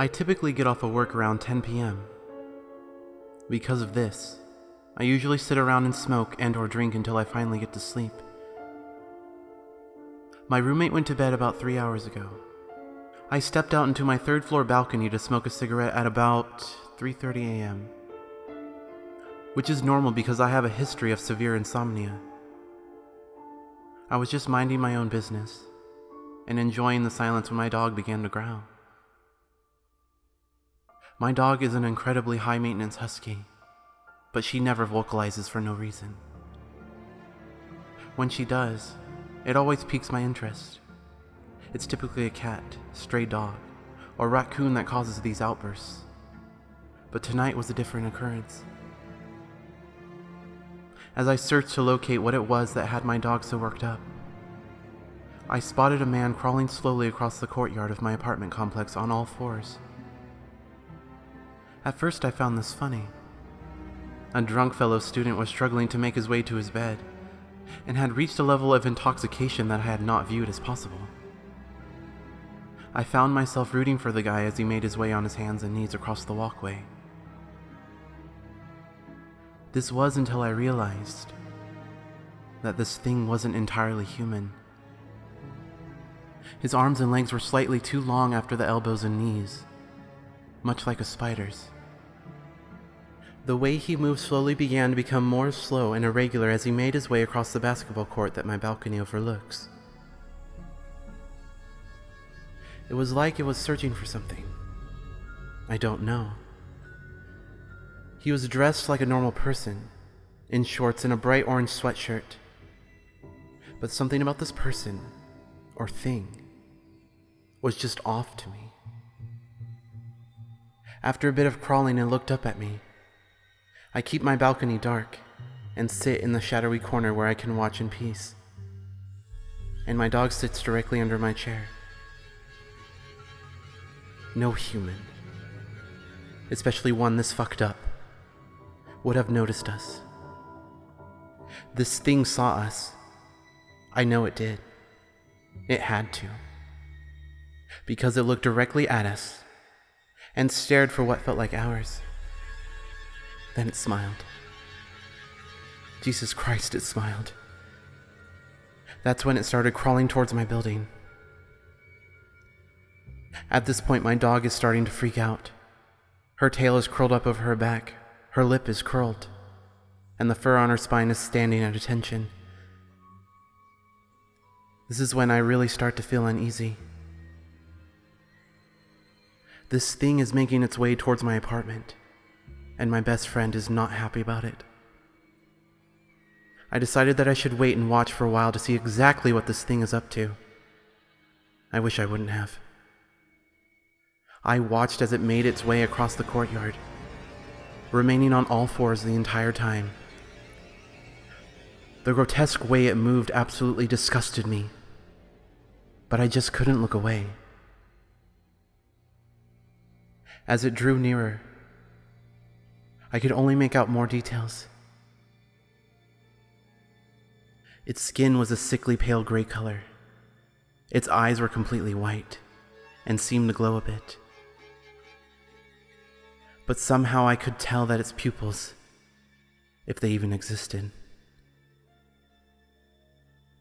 I typically get off of work around 10 p.m. Because of this, I usually sit around and smoke and/or drink until I finally get to sleep. My roommate went to bed about 3 hours ago. I stepped out into my third-floor balcony to smoke a cigarette at about 3:30 a.m., which is normal because I have a history of severe insomnia. I was just minding my own business and enjoying the silence when my dog began to growl. My dog is an incredibly high-maintenance husky, but she never vocalizes for no reason. When she does, it always piques my interest. It's typically a cat, stray dog, or raccoon that causes these outbursts. But tonight was a different occurrence. As I searched to locate what it was that had my dog so worked up, I spotted a man crawling slowly across the courtyard of my apartment complex on all fours. At first I found this funny. A drunk fellow student was struggling to make his way to his bed, and had reached a level of intoxication that I had not viewed as possible. I found myself rooting for the guy as he made his way on his hands and knees across the walkway. This was until I realized that this thing wasn't entirely human. His arms and legs were slightly too long after the elbows and knees, much like a spider's. The way he moved slowly began to become more slow and irregular as he made his way across the basketball court that my balcony overlooks. It was like it was searching for something. I don't know. He was dressed like a normal person, in shorts and a bright orange sweatshirt. But something about this person, or thing, was just off to me. After a bit of crawling, it looked up at me. I keep my balcony dark and sit in the shadowy corner where I can watch in peace. And my dog sits directly under my chair. No human, especially one this fucked up, would have noticed us. This thing saw us. I know it did. It had to. Because it looked directly at us and stared for what felt like hours. Then it smiled. Jesus Christ, it smiled. That's when it started crawling towards my building. At this point, my dog is starting to freak out. Her tail is curled up over her back, her lip is curled, and the fur on her spine is standing at attention. This is when I really start to feel uneasy. This thing is making its way towards my apartment, and my best friend is not happy about it. I decided that I should wait and watch for a while to see exactly what this thing is up to. I wish I wouldn't have. I watched as it made its way across the courtyard, remaining on all fours the entire time. The grotesque way it moved absolutely disgusted me, but I just couldn't look away. As it drew nearer, I could only make out more details. Its skin was a sickly pale gray color. Its eyes were completely white and seemed to glow a bit. But somehow I could tell that its pupils, if they even existed,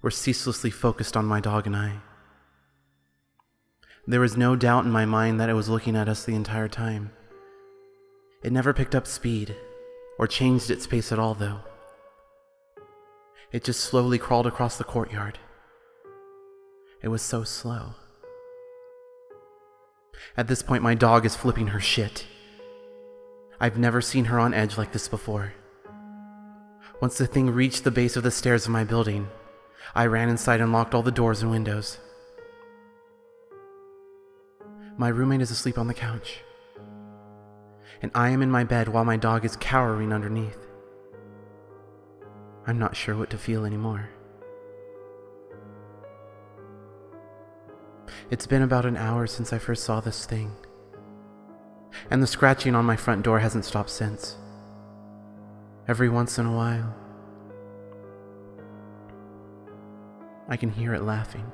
were ceaselessly focused on my dog and I. There was no doubt in my mind that it was looking at us the entire time. It never picked up speed or changed its pace at all, though. It just slowly crawled across the courtyard. It was so slow. At this point, my dog is flipping her shit. I've never seen her on edge like this before. Once the thing reached the base of the stairs of my building, I ran inside and locked all the doors and windows. My roommate is asleep on the couch, and I am in my bed while my dog is cowering underneath. I'm not sure what to feel anymore. It's been about an hour since I first saw this thing, and the scratching on my front door hasn't stopped since. Every once in a while, I can hear it laughing.